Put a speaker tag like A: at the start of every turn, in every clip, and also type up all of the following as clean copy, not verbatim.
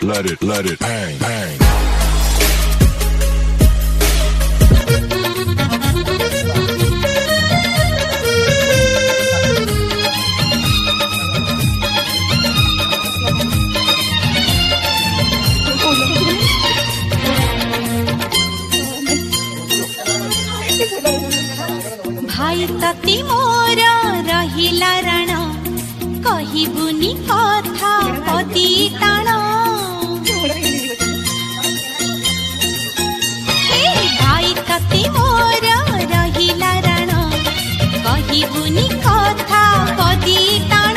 A: Let it bang, bang.
B: भाई तती मोर रहिला राण कहिबुनी कथा पदी ताण भाई तती मोर रहिला राण कहिबुनी कथा पदी ताण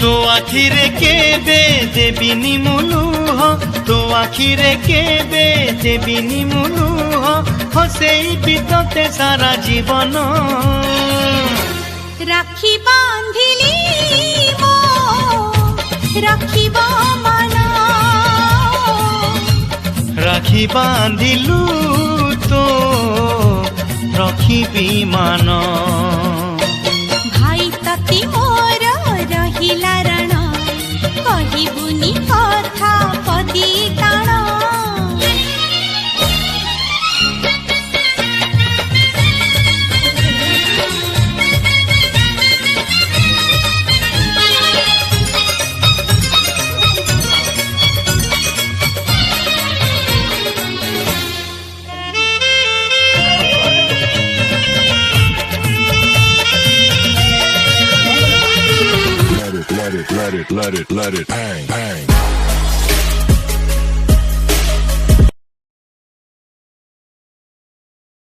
C: तो आखिरे केबे देबिनी मुलुह तो आखिरे केबे देबिनी मुलुह हसेई बितते सारा जीवन
B: राखी बांधिली मो राखिब मन
C: राखी बांधिलु तो रखिबी मान
B: भाई तती मोर रहिला रण कहिबुनी कथा पदी ताण
A: Let it bang, bang.